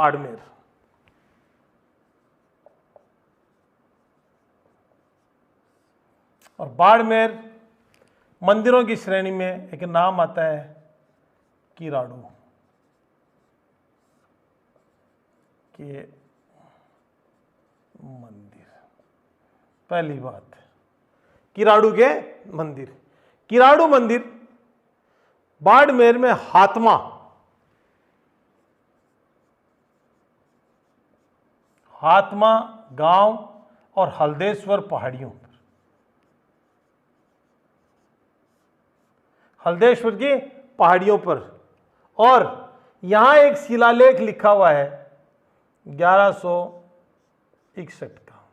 बाड़मेर। और बाड़मेर मंदिरों की श्रेणी में एक नाम आता है किराड़ू के मंदिर। पहली बात, किराड़ू के मंदिर। किराड़ू मंदिर बाड़मेर में हातमा गांव और हल्देश्वर पहाड़ियों पर, हल्देश्वर की पहाड़ियों पर। और यहां एक शिलालेख लिखा हुआ है 1161 का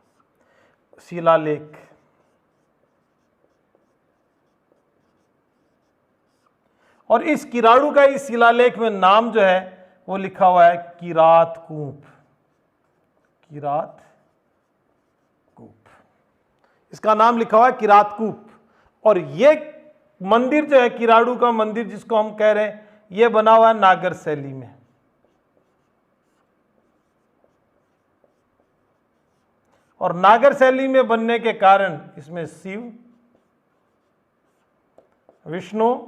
शिलालेख। और इस किराड़ू का इस शिलालेख में नाम जो है वो लिखा हुआ है किरातकूप। किरातकूप, इसका नाम लिखा हुआ है किरातकूप। और ये मंदिर जो है किराड़ू का मंदिर जिसको हम कह रहे हैं, ये बना हुआ है नागर शैली में। और नागर शैली में बनने के कारण इसमें शिव, विष्णु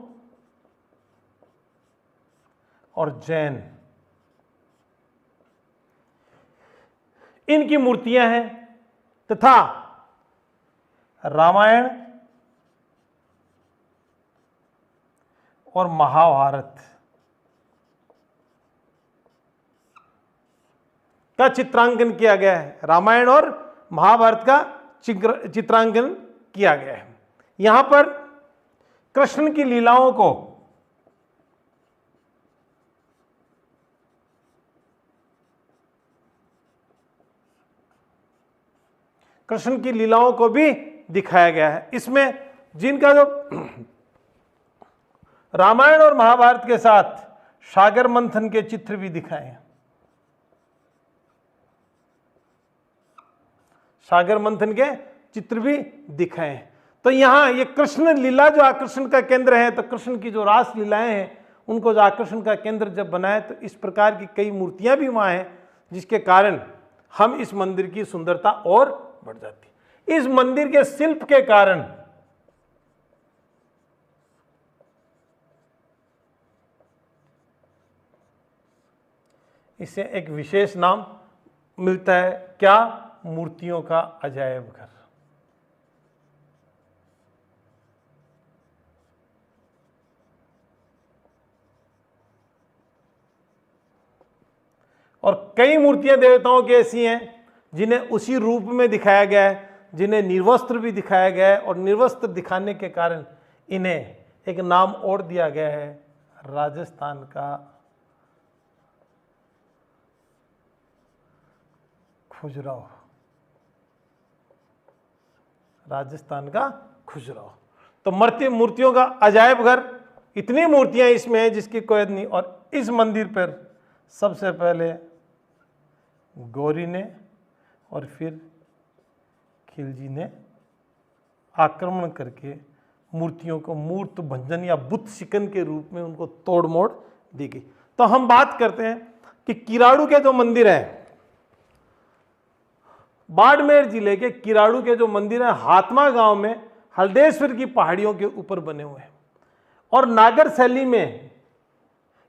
और जैन इनकी मूर्तियां हैं, तथा रामायण और महाभारत का चित्रांकन किया गया है। रामायण और महाभारत का चित्रांकन किया गया है। यहां पर कृष्ण की लीलाओं को भी दिखाया गया है। इसमें जिनका जो रामायण और महाभारत के साथ सागर मंथन के चित्र भी दिखाए हैं। सागर मंथन के चित्र भी दिखाए हैं। तो यहां ये कृष्ण लीला जो आकर्षण का केंद्र है, तो कृष्ण की जो रास लीलाएं हैं उनको जो आकर्षण का केंद्र जब बनाए, तो इस प्रकार की कई मूर्तियां भी वहां हैं, जिसके कारण हम इस मंदिर की सुंदरता और बढ़ जाती है। इस मंदिर के शिल्प के कारण इसे एक विशेष नाम मिलता है, क्या? मूर्तियों का अजायब घर। और कई मूर्तियां देवताओं की ऐसी हैं जिन्हें उसी रूप में दिखाया गया है, जिन्हें निर्वस्त्र भी दिखाया गया है। और निर्वस्त्र दिखाने के कारण इन्हें एक नाम और दिया गया है, राजस्थान का खुजराहो। राजस्थान का खुजराहो। तो मूर्तियों का अजायब घर, इतनी मूर्तियां इसमें हैं जिसकी कोई हद नहीं। और इस मंदिर पर सबसे पहले गौरी ने और फिर खिलजी ने आक्रमण करके मूर्तियों को मूर्त भंजन या बुत शिकन के रूप में उनको तोड़ मोड़ दी गई। तो हम बात करते हैं कि किराड़ू के जो मंदिर है, बाड़मेर जिले के किराड़ू के जो मंदिर है, हातमा गांव में हल्देश्वर की पहाड़ियों के ऊपर बने हुए हैं। और नागर शैली में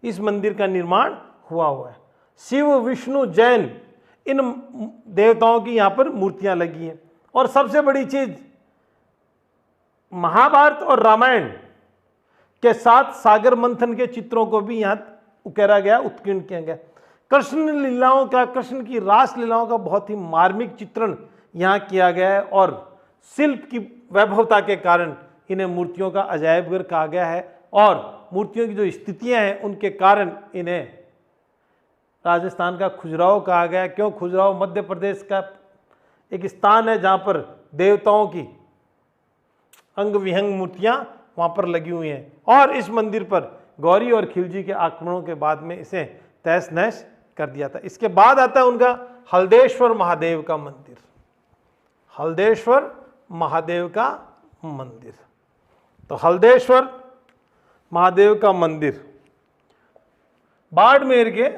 इस मंदिर का निर्माण हुआ है। शिव, विष्णु, जैन इन देवताओं की यहां पर मूर्तियां लगी हैं। और सबसे बड़ी चीज, महाभारत और रामायण के साथ सागर मंथन के चित्रों को भी यहां उकेरा गया, उत्कीर्ण किया गया। कृष्ण लीलाओं का, कृष्ण की रास लीलाओं का बहुत ही मार्मिक चित्रण यहां किया गया है। और शिल्प की वैभवता के कारण इन्हें मूर्तियों का अजायब घर कहा गया है। और मूर्तियों की जो स्थितियां हैं उनके कारण इन्हें राजस्थान का खुजराहो कहा गया। क्यों? खुजराहो मध्य प्रदेश का एक स्थान है जहां पर देवताओं की अंग विहंग मूर्तियां वहां पर लगी हुई हैं। और इस मंदिर पर गौरी और खिलजी के आक्रमणों के बाद में इसे तहस नहस कर दिया था। इसके बाद आता है उनका हल्देश्वर महादेव का मंदिर। हल्देश्वर महादेव का मंदिर। तो हल्देश्वर महादेव का मंदिर बाड़मेर के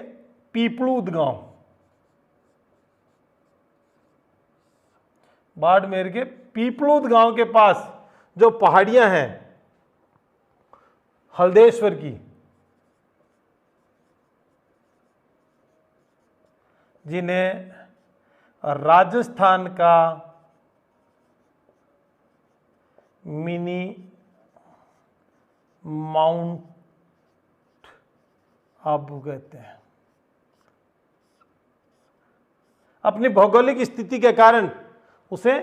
पीपलूद गांव, बाड़मेर के पीपलूद गांव के पास जो पहाड़ियां हैं हल्देश्वर की, जिन्हें राजस्थान का मिनी माउंट आबू कहते हैं। अपनी भौगोलिक स्थिति के कारण उसे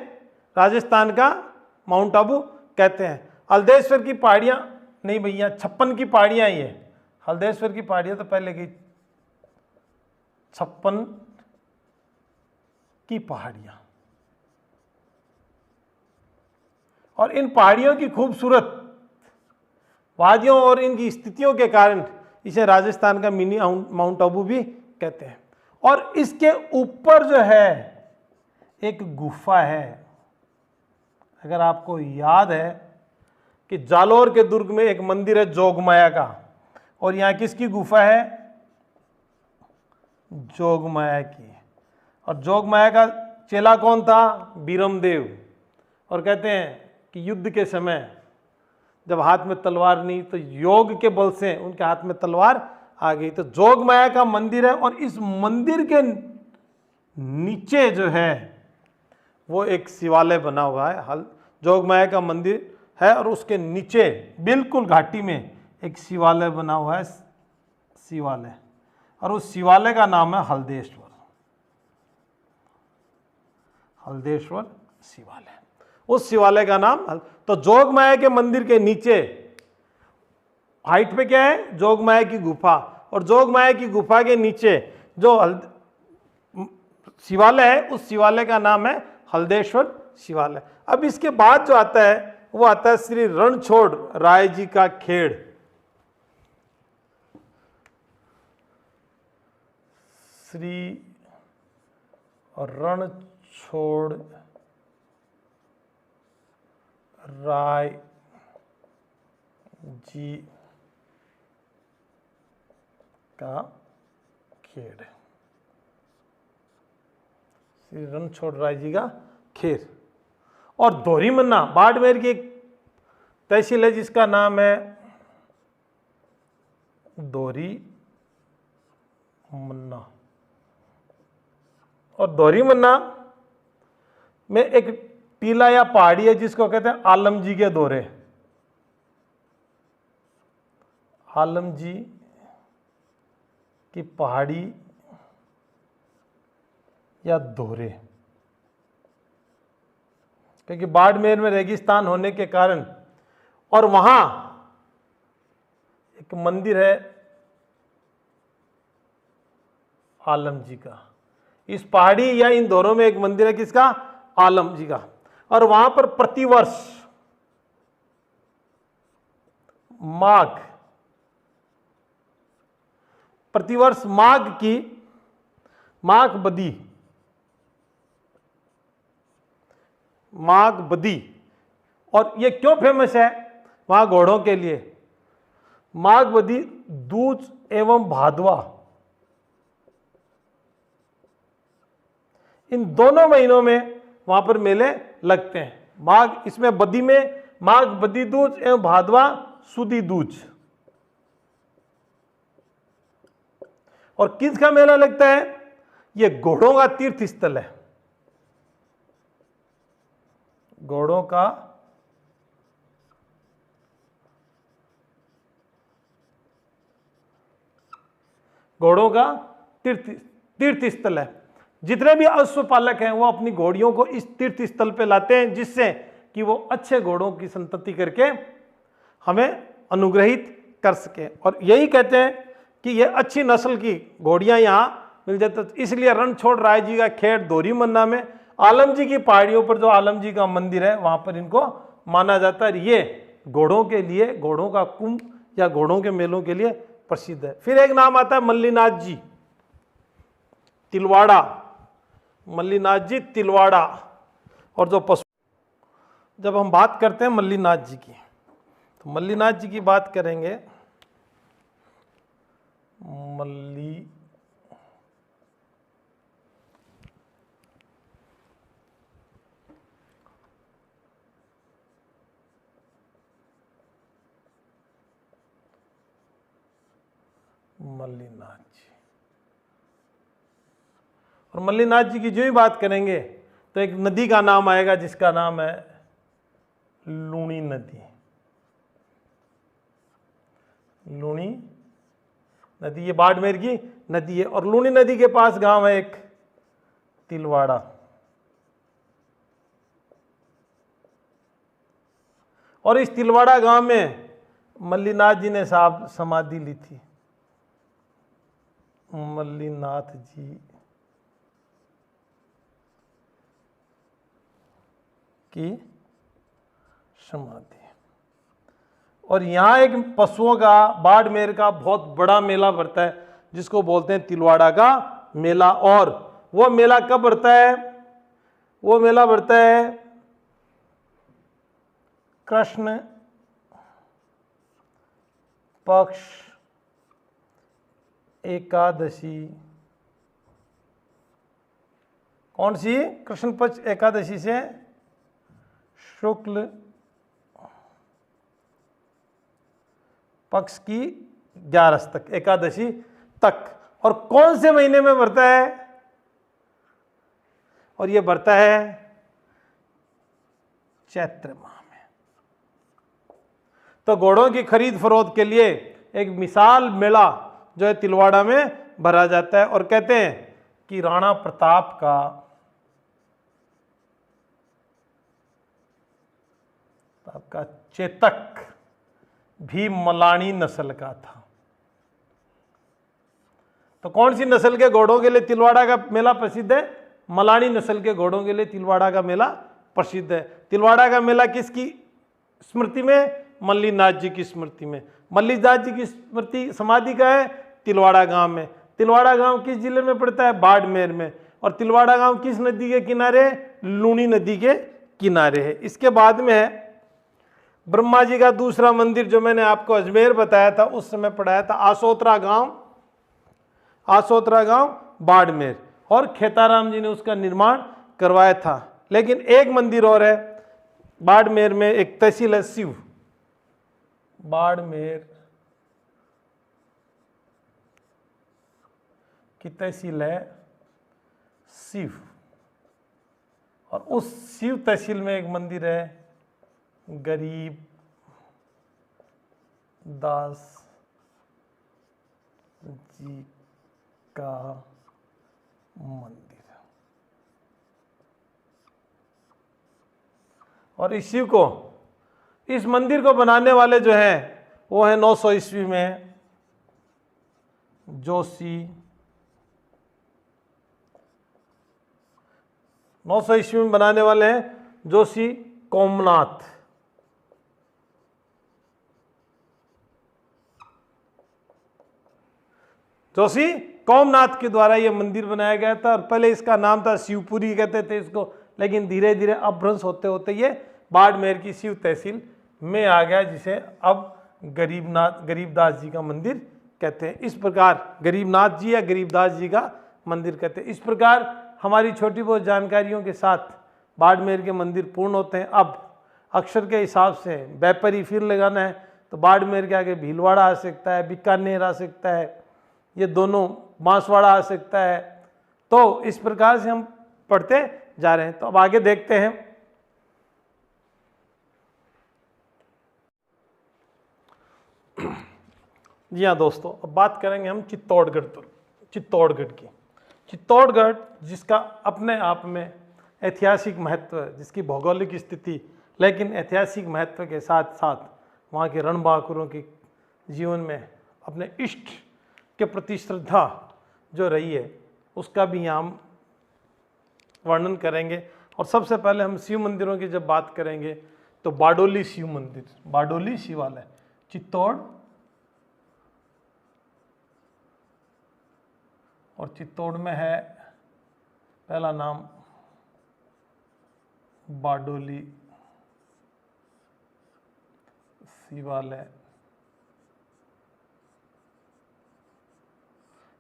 राजस्थान का माउंट आबू कहते हैं। हल्देश्वर की पहाड़ियां नहीं भैया, 56 की पहाड़ियां ही है। हल्देश्वर की पहाड़ियां तो पहले की 56 की पहाड़ियां, और इन पहाड़ियों की खूबसूरत वादियों और इनकी स्थितियों के कारण इसे राजस्थान का मिनी माउंट आबू भी कहते हैं। और इसके ऊपर जो है एक गुफा है। अगर आपको याद है कि जालोर के दुर्ग में एक मंदिर है जोगमाया का, और यहां किसकी गुफा है? जोगमाया की। और जोगमाया का चेला कौन था? बीरमदेव। और कहते हैं कि युद्ध के समय जब हाथ में तलवार नहीं तो योग के बल से उनके हाथ में तलवार आ गई। तो जोगमाया का मंदिर है, और इस मंदिर के नीचे जो है वो एक शिवालय बना हुआ है। जोगमाया का मंदिर है और उसके नीचे बिल्कुल घाटी में एक शिवालय बना हुआ है, शिवालय, और उस शिवालय का नाम है हल्देश्वर। हल्देश्वर शिवालय, उस शिवालय का नाम। तो जोगमाया के मंदिर के नीचे हाइट पे क्या है? जोगमाया की गुफा, और जोगमाया की गुफा के नीचे जो शिवालय है उस शिवालय का नाम है हल्देश्वर शिवालय। अब इसके बाद जो आता है वो आता है श्री रणछोड़ राय जी का खेड़। श्री रणछोड़ राय जी का खेड़, श्री रणछोड़ राय जी का खेर। और दोहरी मन्ना बाड़मेर की एक तहसील है जिसका नाम है दोहरी मन्ना। और दोहरी मन्ना में एक टीला या पहाड़ी है जिसको कहते हैं आलम जी के दोहरे। आलम जी की पहाड़ी या दोहरे, क्योंकि बाड़मेर में रेगिस्तान होने के कारण, और वहां एक मंदिर है आलम जी का। इस पहाड़ी या इन दोहरों में एक मंदिर है किसका? आलम जी का। और वहां पर प्रतिवर्ष माघ, प्रतिवर्ष माघ की माघ बदी, माघ बदी। और ये क्यों फेमस है वहां घोड़ों के लिए? माघ बदी दूज एवं भादवा, इन दोनों महीनों में वहां पर मेले लगते हैं। माघ, इसमें बदी में माघ बदी दूज एवं भादवा सुदी दूज। और किसका मेला लगता है? ये घोड़ों का तीर्थ स्थल है। घोड़ों का तीर्थ स्थल है। जितने भी अश्वपालक हैं वो अपनी घोड़ियों को इस तीर्थ स्थल पे लाते हैं, जिससे कि वो अच्छे घोड़ों की संतति करके हमें अनुग्रहित कर सके। और यही कहते हैं कि ये अच्छी नस्ल की घोड़ियां यहाँ मिल जाती। तो इसलिए रणछोड़ राय जी का खेड़ दोहरी मन्ना में आलम जी की पहाड़ियों पर जो आलम जी का मंदिर है वहां पर इनको माना जाता है। ये घोड़ों के लिए, घोड़ों का कुंभ या घोड़ों के मेलों के लिए प्रसिद्ध है। फिर एक नाम आता है मल्लीनाथ जी तिलवाड़ा। मल्लीनाथ जी तिलवाड़ा। और जो पशु, जब हम बात करते हैं मल्लीनाथ जी की, तो मल्लीनाथ जी की बात करेंगे। मल्ली मल्लीनाथ जी। और मल्लीनाथ जी की जो ही बात करेंगे तो एक नदी का नाम आएगा जिसका नाम है लूणी नदी। लूणी नदी ये बाड़मेर की नदी है। और लूणी नदी के पास गांव है एक तिलवाड़ा। और इस तिलवाड़ा गांव में मल्लीनाथ जी ने साहब समाधि ली थी। मल्लीनाथ जी की समाधि। और यहाँ एक पशुओं का बाड़मेर का बहुत बड़ा मेला बढ़ता है जिसको बोलते हैं तिलवाड़ा का मेला। और वो मेला कब बढ़ता है? वो मेला बढ़ता है कृष्ण पक्ष एकादशी। कौन सी? कृष्ण पक्ष एकादशी से शुक्ल पक्ष की 11 तक, एकादशी तक। और कौन से महीने में बढ़ता है? और ये बढ़ता है चैत्र माह में। तो घोड़ों की खरीद फरोख्त के लिए एक विशाल मेला जो है तिलवाड़ा में भरा जाता है। और कहते हैं कि राणा प्रताप का चेतक भी मलानी नस्ल का था। तो कौन सी नस्ल के घोड़ों के लिए तिलवाड़ा का मेला प्रसिद्ध है? मलानी नस्ल के घोड़ों के लिए तिलवाड़ा का मेला प्रसिद्ध है। तिलवाड़ा का मेला किसकी स्मृति में? मल्लीनाथ जी की स्मृति में। मल्लीनाथ जी की स्मृति समाधि का है तिलवाड़ा गांव में। तिलवाड़ा गांव किस जिले में पड़ता है? बाड़मेर में। और तिलवाड़ा गांव किस नदी के किनारे? लूणी नदी के किनारे है। इसके बाद में है ब्रह्मा जी का दूसरा मंदिर जो मैंने आपको अजमेर बताया था, उस समय पढ़ाया था आसोतरा गांव बाड़मेर। और खेताराम जी ने उसका निर्माण करवाया था। लेकिन एक मंदिर और है बाड़मेर में, एक तहसील है शिव। बाड़मेर की तहसील है शिव। और उस शिव तहसील में एक मंदिर है गरीब दास जी का मंदिर। और इस मंदिर को बनाने वाले जो हैं वो है 900 ईस्वी में जोशी। 900 ईस्वी में बनाने वाले हैं जोशी कोमनाथ। जोशी कोमनाथ के द्वारा यह मंदिर बनाया गया था। और पहले इसका नाम था शिवपुरी कहते थे इसको, लेकिन धीरे धीरे अपभ्रंश होते होते ये बाड़मेर की शिव तहसील में आ गया, जिसे अब गरीबदास जी का मंदिर कहते हैं। इस प्रकार गरीबनाथ जी या गरीबदास जी का मंदिर कहते हैं। इस प्रकार हमारी छोटी बहुत जानकारियों के साथ बाड़मेर के मंदिर पूर्ण होते हैं। अब अक्षर के हिसाब से व्यापारी फिर लगाना है तो बाड़मेर के आगे भीलवाड़ा आ सकता है, बीकानेर आ सकता है, ये दोनों बांसवाड़ा आ सकता है। तो इस प्रकार से हम पढ़ते जा रहे हैं। तो अब आगे देखते हैं। जी हाँ दोस्तों, अब बात करेंगे हम चित्तौड़गढ़ की। चित्तौड़गढ़ जिसका अपने आप में ऐतिहासिक महत्व है, जिसकी भौगोलिक स्थिति, लेकिन ऐतिहासिक महत्व के साथ साथ वहाँ के रणबांकुरों के जीवन में अपने इष्ट के प्रति श्रद्धा जो रही है उसका भी यहाँ हम वर्णन करेंगे। और सबसे पहले हम शिव मंदिरों की जब बात करेंगे तो बाडोली शिव मंदिर, बाडोली शिवालय चित्तौड़। और चित्तौड़ में है पहला नाम बाडोली शिवालय।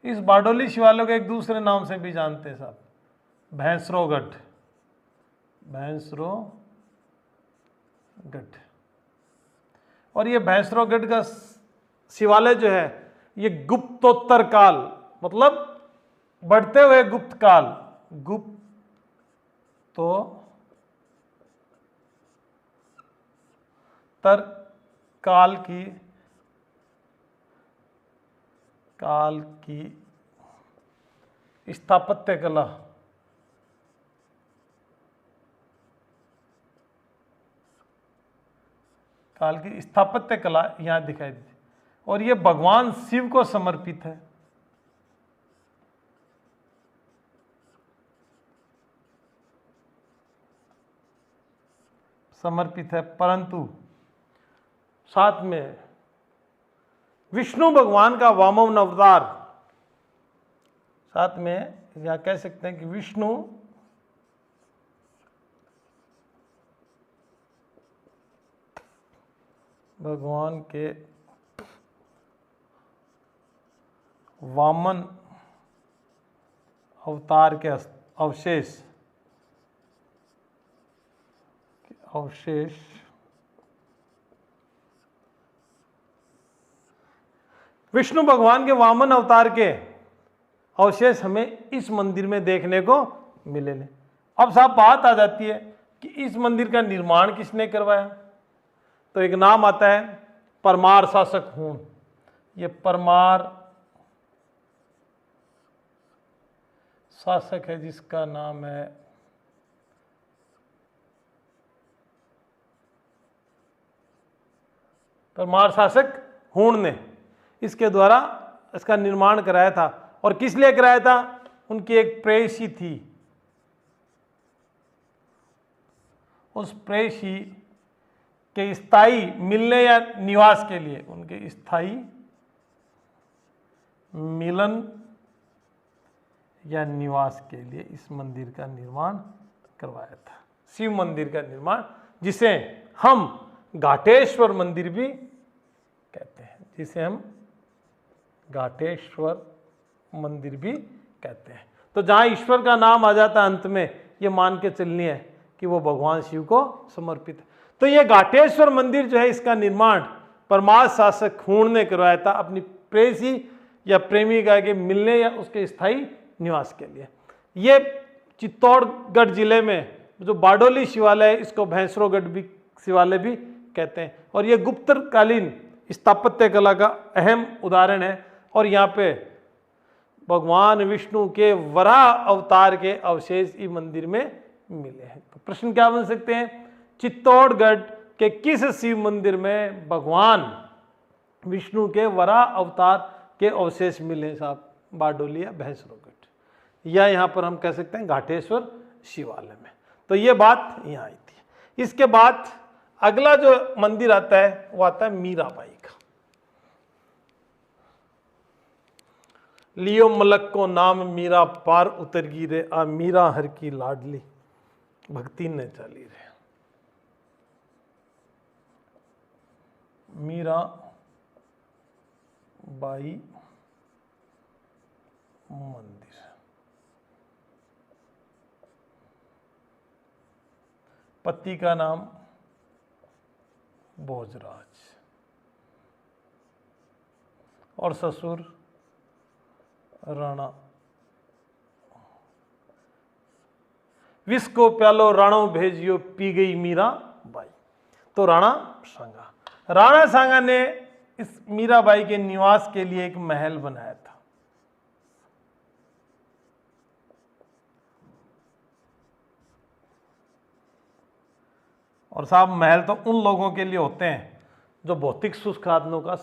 इस बाडोली शिवालय को एक दूसरे नाम से भी जानते हैं साहब, भैंसरोगढ़। और ये भैंसरोगढ़ का शिवालय जो है ये गुप्तोत्तर काल मतलब बढ़ते हुए गुप्त काल, गुप्तोत्तर काल की स्थापत्य कला, यहां दिखाई देती और ये भगवान शिव को समर्पित है। परंतु साथ में विष्णु भगवान का वामन अवतार, साथ में या कह सकते हैं कि विष्णु भगवान के वामन अवतार के अवशेष विष्णु भगवान के वामन अवतार के अवशेष हमें इस मंदिर में देखने को मिले। अब साहब बात आ जाती है कि इस मंदिर का निर्माण किसने करवाया, तो एक नाम आता है परमार शासक हूण। ये परमार शासक है जिसका नाम है परमार शासक हूण ने इसके द्वारा इसका निर्माण कराया था। और किस लिए कराया था, उनकी एक प्रेयसी थी, उस प्रेयसी के स्थायी मिलने या निवास के लिए, उनके स्थायी मिलन या निवास के लिए इस मंदिर का निर्माण करवाया था, शिव मंदिर का निर्माण, जिसे हम घाटेश्वर मंदिर भी कहते हैं, तो जहां ईश्वर का नाम आ जाता अंत में, ये मान के चलनी है कि वो भगवान शिव को समर्पित है। तो ये घाटेश्वर मंदिर जो है, इसका निर्माण परमार शासक हूण ने करवाया था अपनी प्रेयसी या प्रेमिका के मिलने या उसके स्थायी निवास के लिए। ये चित्तौड़गढ़ जिले में जो बारडोली शिवालय है, इसको भैंसरोगढ़ भी शिवालय भी कहते हैं। और ये गुप्तकालीन स्थापत्य कला का अहम उदाहरण है। और यहाँ पे भगवान विष्णु के वराह अवतार के अवशेष इस मंदिर में मिले हैं। तो प्रश्न क्या बन सकते हैं, चित्तौड़गढ़ के किस शिव मंदिर में भगवान विष्णु के वराह अवतार के अवशेष मिले साहब, बारडोली या भैंसरोगढ़, या यहाँ पर हम कह सकते हैं घाटेश्वर शिवालय में। तो ये बात यहाँ आई थी। इसके बाद अगला जो मंदिर आता है वो आता है मीराबाई का। लियो मलक को नाम मीरा पार उतर गिरे, आ मीरा हर की लाडली भक्ति ने चली रे। मीरा बाई मंदिर, पति का नाम भोजराज और ससुर राणा। विष को प्यालो राणो भेजियो, पी गई मीरा बाई। तो राणा सांगा ने इस मीराबाई के निवास के लिए एक महल बनाया था। और साहब महल तो उन लोगों के लिए होते हैं जो भौतिक सुख साधनों का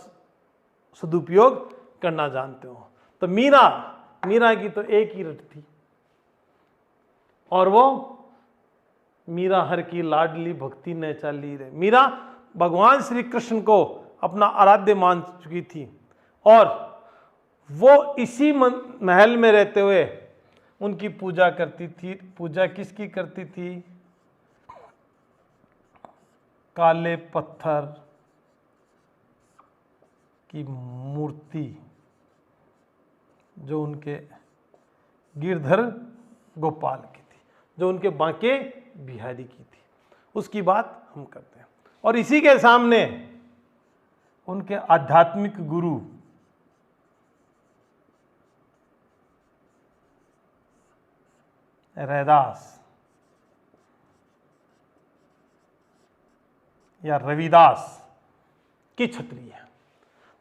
सदुपयोग करना जानते हो। तो मीरा की तो एक ही रट थी और वो मीरा हर की लाडली भक्ति ने चाली रे। मीरा भगवान श्री कृष्ण को अपना आराध्य मान चुकी थी और वो इसी महल में रहते हुए उनकी पूजा करती थी। पूजा किसकी करती थी? काले पत्थर की मूर्ति जो उनके गिरधर गोपाल की थी, जो उनके बांके बिहारी की थी, उसकी बात हम करते हैं। और इसी के सामने उनके आध्यात्मिक गुरु रैदास या रविदास की छत्री है।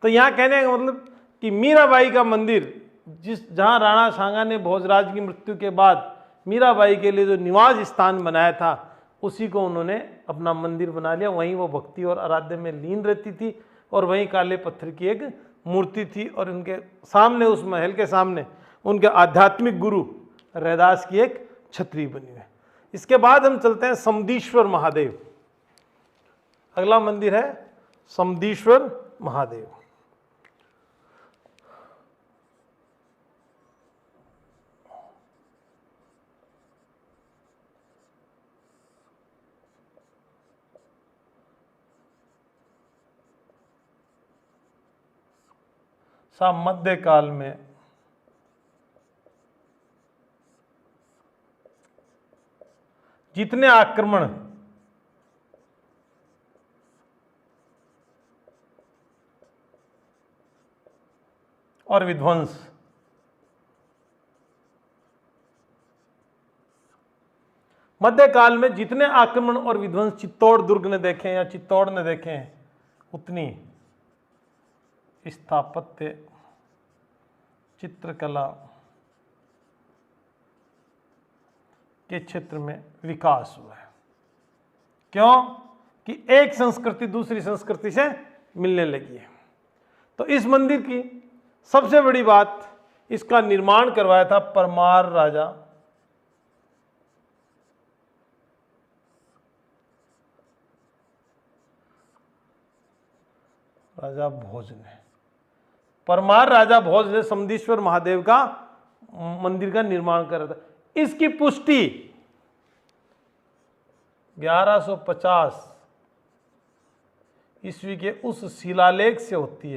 तो यहां कहने का मतलब कि मीराबाई का मंदिर, जहां राणा सांगा ने भोजराज की मृत्यु के बाद मीराबाई के लिए जो निवास स्थान बनाया था, उसी को उन्होंने अपना मंदिर बना लिया। वहीं वो भक्ति और आराध्य में लीन रहती थी और वहीं काले पत्थर की एक मूर्ति थी और उनके सामने, उस महल के सामने, उनके आध्यात्मिक गुरु रैदास की एक छतरी बनी है। इसके बाद हम चलते हैं समदीश्वर महादेव। अगला मंदिर है समदीश्वर महादेव। मध्यकाल में जितने आक्रमण और विध्वंस मध्यकाल में जितने आक्रमण और विध्वंस चित्तौड़ दुर्ग ने देखे हैं या चित्तौड़ ने देखे हैं, उतनी स्थापत्य, चित्रकला के क्षेत्र में विकास हुआ है। क्यों? कि एक संस्कृति दूसरी संस्कृति से मिलने लगी है। तो इस मंदिर की सबसे बड़ी बात, इसका निर्माण करवाया था परमार राजा भोज ने। परमार राजा भोज ने समदीश्वर महादेव का मंदिर का निर्माण करा था। इसकी पुष्टि 1150 ईस्वी के उस शिलालेख से होती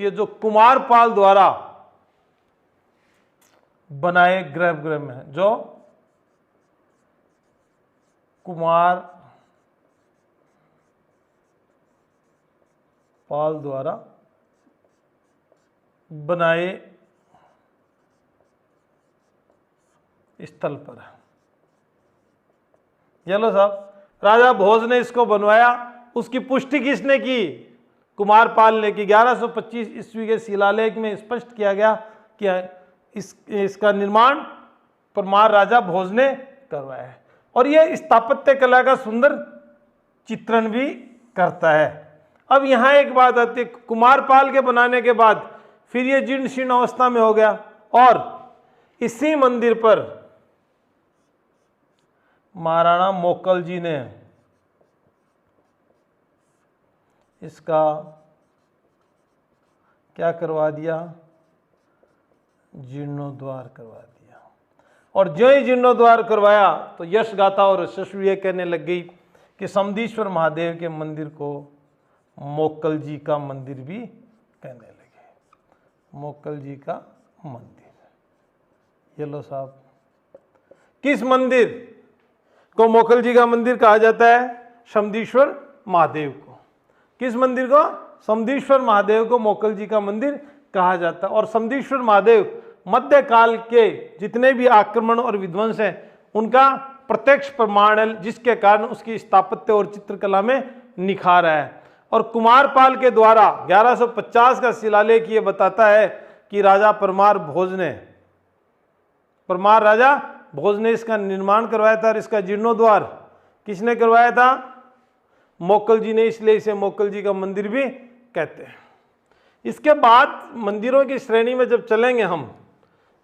है जो कुमारपाल द्वारा बनाए गर्भगृह में है, जो कुमार पाल द्वारा बनाए स्थल पर है। ये लो साहब, राजा भोज ने इसको बनवाया। उसकी पुष्टि किसने की? कुमारपाल ने की। 1125 ईस्वी के शिलालेख में स्पष्ट किया गया कि इसका निर्माण परमार राजा भोज ने करवाया है और यह स्थापत्य कला का सुंदर चित्रण भी करता है। अब यहां एक बात आती है, कुमारपाल के बनाने के बाद फिर ये जीर्ण शीर्ण अवस्था में हो गया और इसी मंदिर पर महाराणा मोकल जी ने इसका क्या करवा दिया? जीर्णोद्वार करवा दिया। और जो ही जीर्णोद्वार करवाया तो यश गाथा और यशस्वी ये कहने लग गई कि समदीश्वर महादेव के मंदिर को मोकल जी का मंदिर भी कहने लगे। मोकल जी का मंदिर। ये लो साहब, किस मंदिर को मोकल जी का मंदिर कहा जाता है? समदीश्वर महादेव को। किस मंदिर को? समदीश्वर महादेव को मोकल जी का मंदिर कहा जाता है। और समदीश्वर महादेव मध्यकाल के जितने भी आक्रमण और विध्वंस हैं उनका प्रत्यक्ष प्रमाण है, जिसके कारण उसकी स्थापत्य और चित्रकला में निखार है। और कुमारपाल के द्वारा 1150 का शिलालेख ये बताता है कि परमार राजा भोज ने इसका निर्माण करवाया था और इसका जीर्णोद्वार किसने करवाया था? मोकल जी ने। इसलिए इसे मोकल जी का मंदिर भी कहते हैं। इसके बाद मंदिरों की श्रेणी में जब चलेंगे हम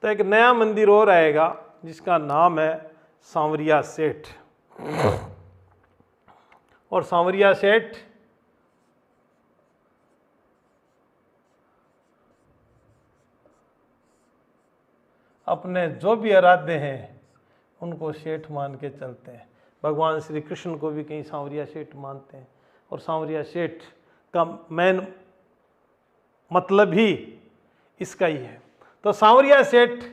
तो एक नया मंदिर और आएगा जिसका नाम है सांवरिया सेठ। और सांवरिया सेठ अपने जो भी आराध्य हैं उनको सेठ मान के चलते हैं। भगवान श्री कृष्ण को भी कहीं सांवरिया सेठ मानते हैं और सांवरिया सेठ का मेन मतलब ही इसका ही है। तो सांवरिया सेठ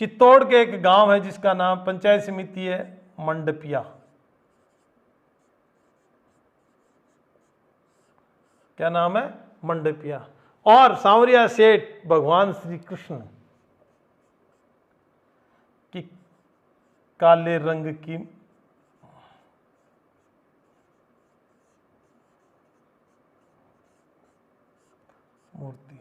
चित्तौड़ के एक गांव है जिसका नाम पंचायत समिति है मंडपिया। क्या नाम है? मंडपिया। और सांवरिया सेठ भगवान श्री कृष्ण की काले रंग की मूर्ति।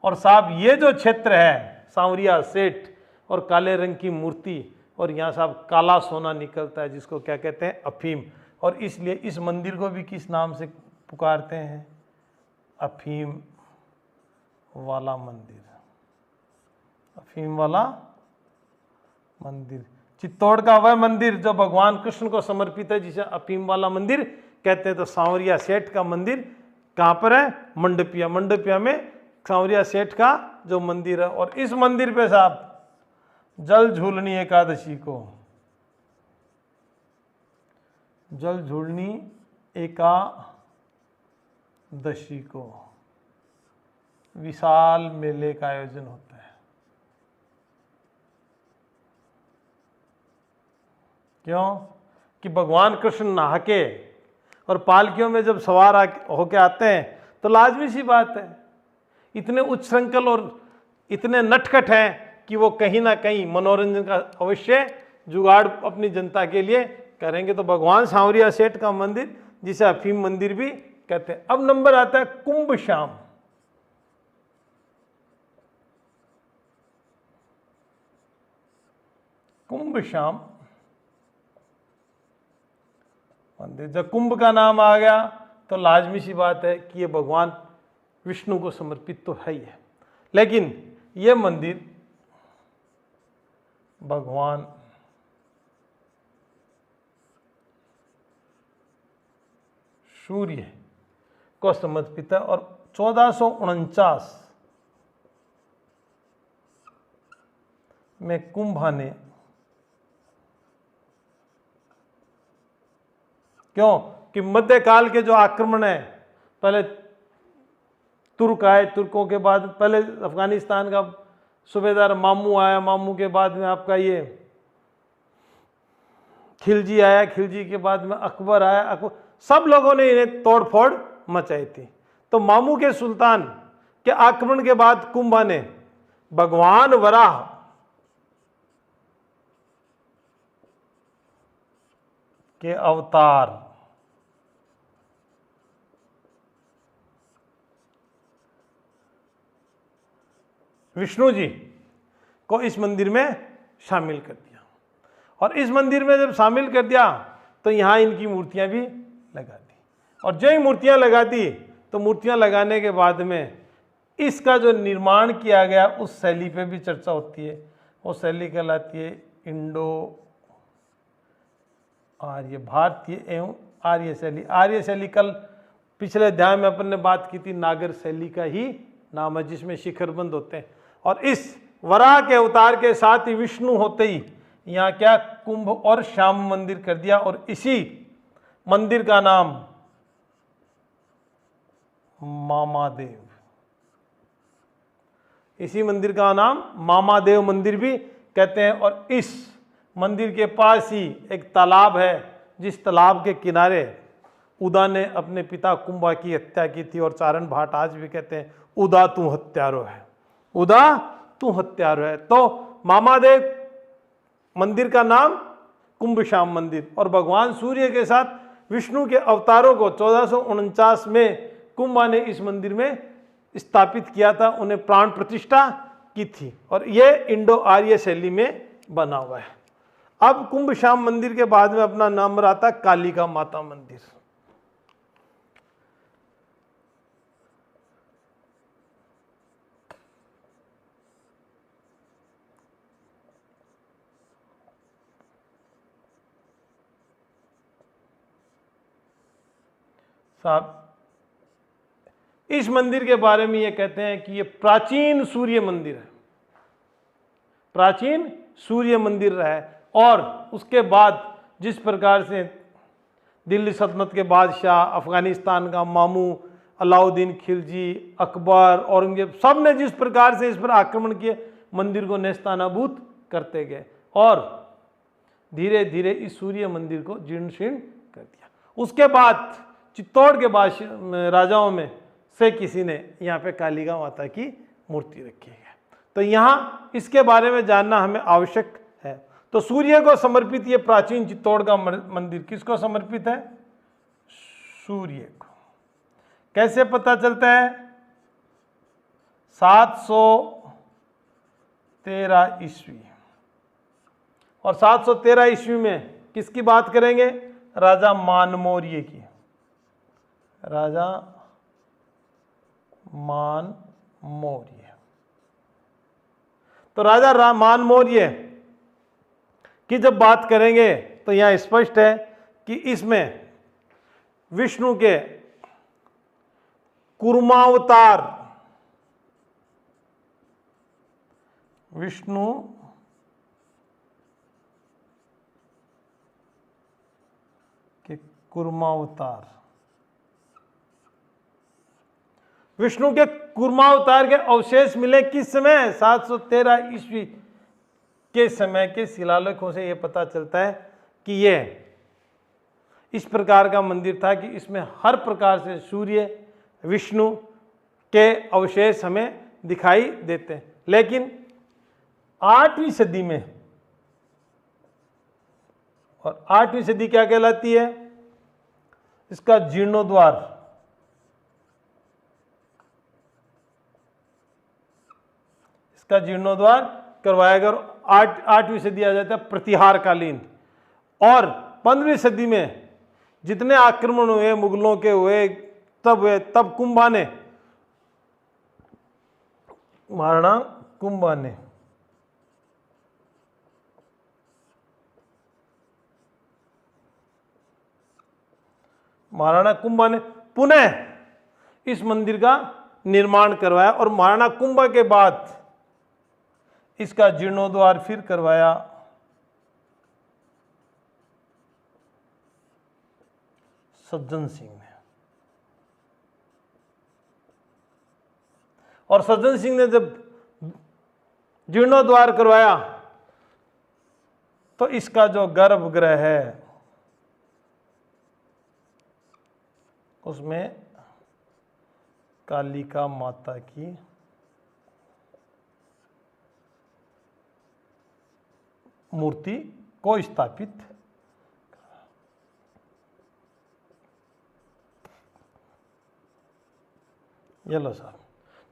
और साहब ये जो क्षेत्र है सांवरिया सेठ और काले रंग की मूर्ति, और यहाँ साहब काला सोना निकलता है जिसको क्या कहते हैं, अफीम। और इसलिए इस मंदिर को भी किस नाम से पुकारते हैं, अफीम वाला मंदिर। अफीम वाला मंदिर चित्तौड़ का वह मंदिर जो भगवान कृष्ण को समर्पित है, जिसे अफीम वाला मंदिर कहते हैं। तो सांवरिया सेठ का मंदिर कहाँ पर है, मंडपिया। मंडपिया में सांवरिया सेठ का जो मंदिर है। और इस मंदिर पे साहब जल झूलनी एकादशी को, जल झूलनी एकादशी को विशाल मेले का आयोजन होता है। क्यों कि भगवान कृष्ण नहा के और पालकियों में जब सवार होके आते हैं तो लाजमी सी बात है, इतने उच्छृंखल और इतने नटखट हैं कि वो कहीं ना कहीं मनोरंजन का अवश्य जुगाड़ अपनी जनता के लिए करेंगे। तो भगवान सांवरिया सेठ का मंदिर, जिसे अफीम मंदिर भी कहते हैं। अब नंबर आता है कुंभ श्याम। कुंभ श्याम मंदिर, जब कुंभ का नाम आ गया तो लाजमी सी बात है कि ये भगवान विष्णु को समर्पित तो है ही है, लेकिन ये मंदिर भगवान सूर्य को समर्पित है। और 1449 में कुंभा ने, क्यों कि मध्यकाल के जो आक्रमण है, पहले तुर्क आए, तुर्कों के बाद पहले अफगानिस्तान का सूबेदार मामू आया, मामू के बाद में आपका ये खिलजी आया, खिलजी के बाद में अकबर आया, अकबर, सब लोगों ने इन्हें तोड़फोड़ मचाई थी। तो मामू के सुल्तान के आक्रमण के बाद कुंभा ने भगवान वराह के अवतार विष्णु जी को इस मंदिर में शामिल कर दिया। और इस मंदिर में जब शामिल कर दिया तो यहाँ इनकी मूर्तियां भी लगा दी। और जो ही मूर्तियां लगा दी तो मूर्तियां लगाने के बाद में इसका जो निर्माण किया गया उस शैली पे भी चर्चा होती है। वो शैली कहलाती है इंडो आर्य, भारतीय एवं आर्य शैली। आर्य शैली कल पिछले अध्याय में अपन ने बात की थी, नागर शैली का ही नाम है, जिसमें शिखरबंद होते हैं। और इस वराह के अवतार के साथ ही विष्णु होते ही यहाँ क्या कुंभ और श्याम मंदिर कर दिया। और इसी मंदिर का नाम मामादेव, इसी मंदिर का नाम मामादेव मंदिर भी कहते हैं। और इस मंदिर के पास ही एक तालाब है, जिस तालाब के किनारे उदा ने अपने पिता कुंभा की हत्या की थी। और चारण भाट आज भी कहते हैं उदा तू हत्यारो है, उदा तू हत्यारो है। तो मामादेव मंदिर का नाम कुंभ श्याम मंदिर। और भगवान सूर्य के साथ विष्णु के अवतारों को 1449 में कुंभा ने इस मंदिर में स्थापित किया था, उन्हें प्राण प्रतिष्ठा की थी। और यह इंडो आर्य शैली में बना हुआ है। अब कुंभ श्याम मंदिर के बाद में अपना नाम रहा कालिका माता मंदिर। साहब इस मंदिर के बारे में ये कहते हैं कि ये प्राचीन सूर्य मंदिर है, प्राचीन सूर्य मंदिर रहा है। और उसके बाद जिस प्रकार से दिल्ली सल्तनत के बादशाह, अफगानिस्तान का मामू, अलाउद्दीन खिलजी, अकबर, औरंगजेब, सब ने जिस प्रकार से इस पर आक्रमण किए, मंदिर को नेस्तानाबूद करते गए और धीरे धीरे इस सूर्य मंदिर को जीर्ण शीर्ण कर दिया। उसके बाद चित्तौड़ के राजाओं में से किसी ने यहाँ पे कालिका माता की मूर्ति रखी है। तो यहाँ इसके बारे में जानना हमें आवश्यक है। तो सूर्य को समर्पित ये प्राचीन चित्तौड़ का मंदिर किसको समर्पित है? सूर्य को। कैसे पता चलता है? 713 ईस्वी। और 713 ईस्वी में किसकी बात करेंगे? राजा मानमौर्य की। राजा मानमौर्य। तो राजा मानमौर्य की जब बात करेंगे तो यहां स्पष्ट है कि इसमें विष्णु के कूर्मावतार, विष्णु के कूर्मावतार, विष्णु के कूर्मावतार के अवशेष मिले किस समय? 713 ईस्वी के समय के शिलालेखों से यह पता चलता है कि यह इस प्रकार का मंदिर था कि इसमें हर प्रकार से सूर्य, विष्णु के अवशेष हमें दिखाई देते हैं। लेकिन 8वीं सदी में, और 8वीं सदी क्या कहलाती है? इसका जीर्णोद्वार, इसका जीर्णोद्वार करवाया गया। 8वीं सदी आ जाता है प्रतिहार कालीन। और 15वीं सदी में जितने आक्रमण हुए मुगलों के हुए तब कुंभा ने, महाराणा कुंभा ने पुनः इस मंदिर का निर्माण करवाया। और महाराणा कुंभा के बाद इसका जीर्णोद्वार फिर करवाया सज्जन सिंह ने। और सज्जन सिंह ने जब जीर्णोद्वार करवाया तो इसका जो गर्भगृह है उसमें कालिका माता की मूर्ति को स्थापित। ये लो साहब।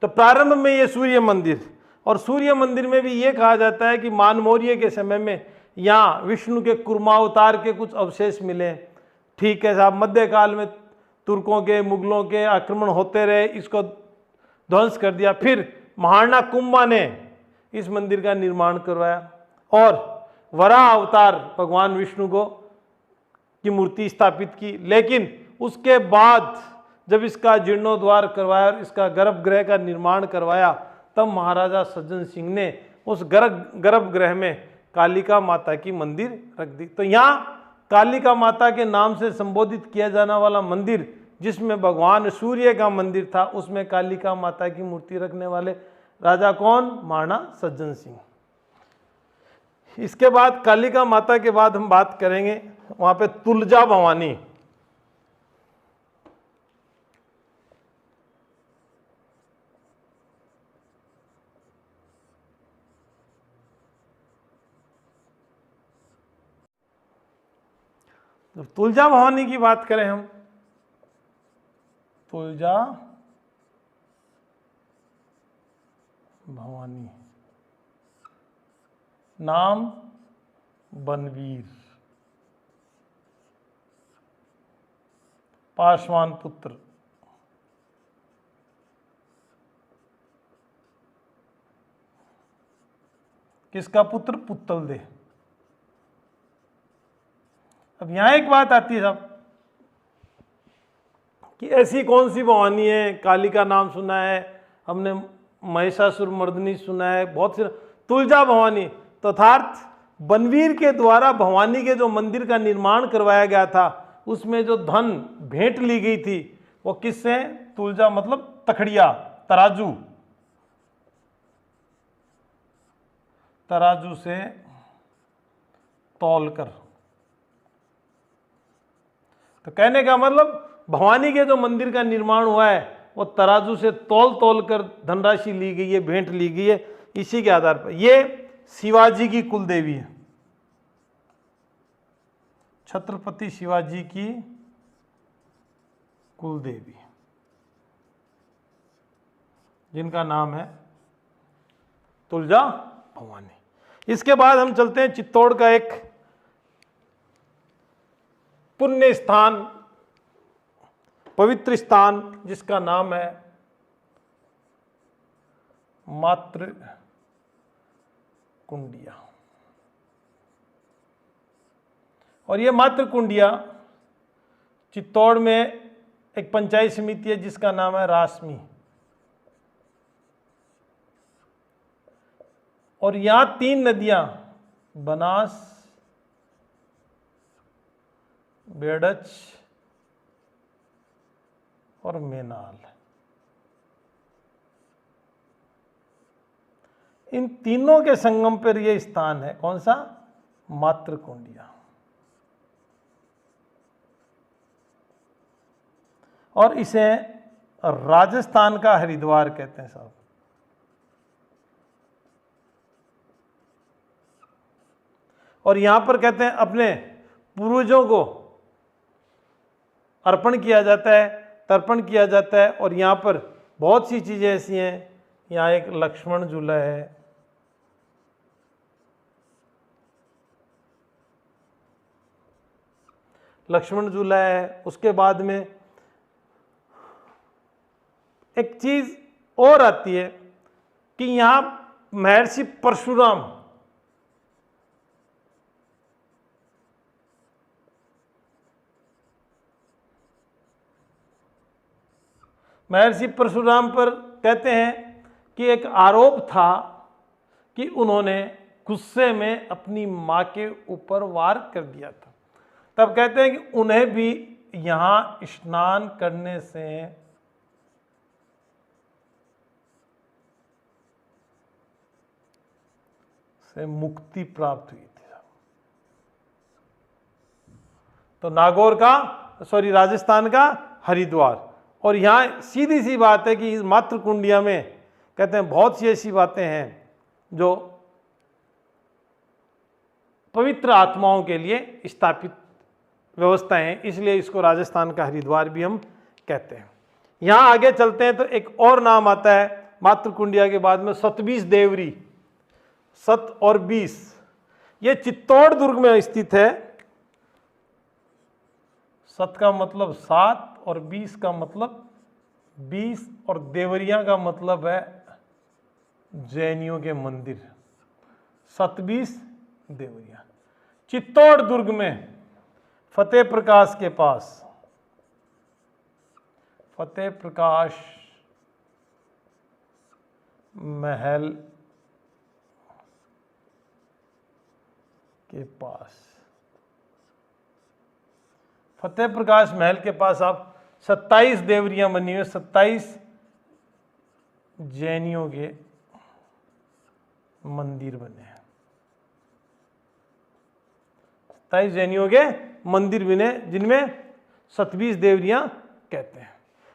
तो प्रारंभ में ये सूर्य मंदिर, और सूर्य मंदिर में भी ये कहा जाता है कि मानमौर्य के समय में यहाँ विष्णु के कूर्मावतार के कुछ अवशेष मिले। ठीक है साहब, मध्यकाल में तुर्कों के, मुगलों के आक्रमण होते रहे, इसको ध्वंस कर दिया। फिर महाराणा कुंभा ने इस मंदिर का निर्माण करवाया और वराह अवतार भगवान विष्णु को की मूर्ति स्थापित की। लेकिन उसके बाद जब इसका जीर्णोद्वार करवाया और इसका गर्भगृह का निर्माण करवाया, तब महाराजा सज्जन सिंह ने उस गर्भगृह में कालिका माता की मंदिर रख दी। तो यहाँ कालिका माता के नाम से संबोधित किया जाने वाला मंदिर, जिसमें भगवान सूर्य का मंदिर था, उसमें कालिका माता की मूर्ति रखने वाले राजा कौन? महाराणा सज्जन सिंह। इसके बाद कालिका माता के बाद हम बात करेंगे वहां पे तुलजा भवानी। तो तुलजा भवानी की बात करें हम, तुलजा भवानी, नाम बनवीर, पासवान पुत्र, किसका पुत्र? पुत्तल दे। अब यहां एक बात आती है साहब कि ऐसी कौन सी भवानी है? काली का नाम सुना है हमने, महिषासुर मर्दिनी सुना है, बहुत से। तुलजा भवानी तथार्थ बनवीर के द्वारा भवानी के जो मंदिर का निर्माण करवाया गया था, उसमें जो धन भेंट ली गई थी वो किससे? तुलजा मतलब तखड़िया, तराजू, तराजू से तौलकर। तो कहने का मतलब भवानी के जो मंदिर का निर्माण हुआ है वो तराजू से तौल तौल कर धनराशि ली गई है, भेंट ली गई है, इसी के आधार पर। ये शिवाजी की कुल देवी है, छत्रपति शिवाजी की कुल देवी, जिनका नाम है तुलजा भवानी। इसके बाद हम चलते हैं चित्तौड़ का एक पुण्य स्थान, पवित्र स्थान, जिसका नाम है मातृ कुंडिया। और ये मातृ कुंडिया चित्तौड़ में एक पंचायत समिति है जिसका नाम है रासमी। और यहां 3 नदियां, बनास, बेड़च और मेनाल, इन तीनों के संगम पर यह स्थान है। कौन सा? मातृ कुंडिया। और इसे राजस्थान का हरिद्वार कहते हैं साहब। और यहां पर कहते हैं अपने पूर्वजों को अर्पण किया जाता है, तर्पण किया जाता है। और यहां पर बहुत सी चीजें ऐसी हैं, यहां एक लक्ष्मण झूला है, लक्ष्मण झूला है। उसके बाद में एक चीज और आती है कि यहां महर्षि परशुराम पर कहते हैं कि एक आरोप था कि उन्होंने गुस्से में अपनी मां के ऊपर वार कर दिया था। तब कहते हैं कि उन्हें भी यहां स्नान करने से मुक्ति प्राप्त हुई थी। तो नागौर का, राजस्थान का हरिद्वार। और यहाँ सीधी सी बात है कि इस मातृ कुंडिया में कहते हैं बहुत सी ऐसी बातें हैं जो पवित्र आत्माओं के लिए स्थापित व्यवस्थाएं हैं, इसलिए इसको राजस्थान का हरिद्वार भी हम कहते हैं। यहाँ आगे चलते हैं तो एक और नाम आता है मातृ कुंडिया के बाद में, सतबीस देवरी। सत और 20, ये चित्तौड़ दुर्ग में स्थित है। सत का मतलब 7 और 20 का मतलब 20, और देवरिया का मतलब है जैनियों के मंदिर। 27 देवरिया चित्तौड़ दुर्ग में, फतेह प्रकाश के पास, फतेह प्रकाश महल के पास, फतेह प्रकाश महल के पास आप 27 देवरियां बनी हुई, 27 जैनियों के मंदिर बने हैं। 27 जैनियों के मंदिर बने जिनमें 27 देवरियां कहते हैं।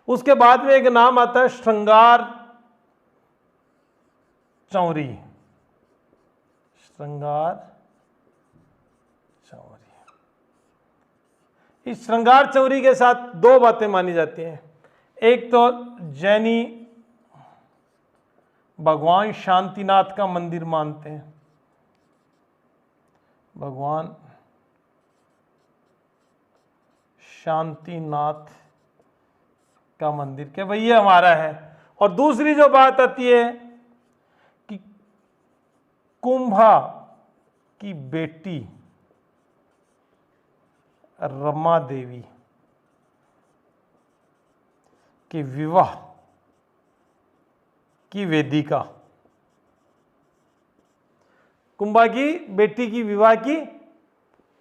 उसके बाद में एक नाम आता है श्रृंगार चौरी। श्रृंगार चौरी, इस श्रृंगार चौरी के साथ 2 बातें मानी जाती हैं। एक तो जैनी भगवान शांतिनाथ का मंदिर मानते हैं, भगवान शांतिनाथ का मंदिर के भाई ये हमारा है। और दूसरी जो बात आती है कि कुंभा की बेटी रमा देवी के विवाह की वेदिका, कुंभा की बेटी की विवाह की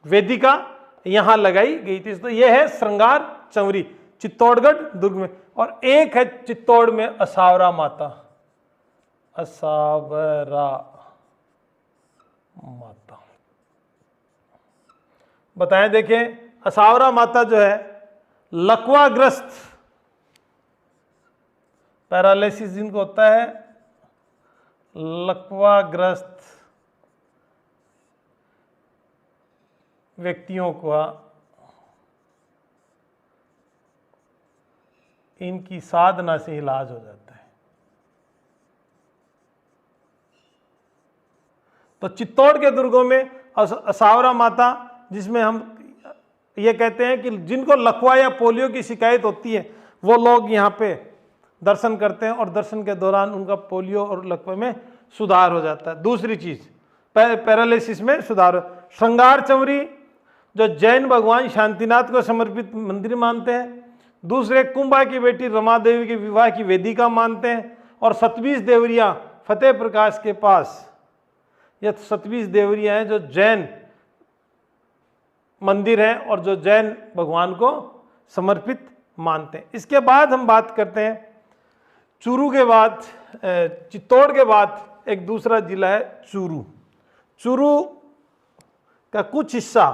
वेदिका यहां लगाई गई थी। तो यह है श्रृंगार चौरी चित्तौड़गढ़ दुर्ग में। और एक है चित्तौड़ में असावरा माता, असावरा माता। बताएं, देखें, असावरा माता जो है लकवाग्रस्त पैरालिसिस जिनको होता है, लकवाग्रस्त व्यक्तियों का इनकी साधना से इलाज हो जाता है। तो चित्तौड़ के दुर्गों में असावरा माता, जिसमें हम ये कहते हैं कि जिनको लकवा या पोलियो की शिकायत होती है वो लोग यहाँ पे दर्शन करते हैं और दर्शन के दौरान उनका पोलियो और लकवे में सुधार हो जाता है। दूसरी चीज, पैरालिसिस में सुधार। श्रृंगार चंवरी जो जैन भगवान शांतिनाथ को समर्पित मंदिर मानते हैं। दूसरे, कुंभा की बेटी रमा देवी के विवाह की वेदिका मानते हैं। और 27 देवरिया फतेह प्रकाश के पास, ये 27 देवरिया हैं जो जैन मंदिर हैं और जो जैन भगवान को समर्पित मानते हैं। इसके बाद हम बात करते हैं चूरू के बाद, चित्तौड़ के बाद एक दूसरा जिला है चूरू। चूरू का कुछ हिस्सा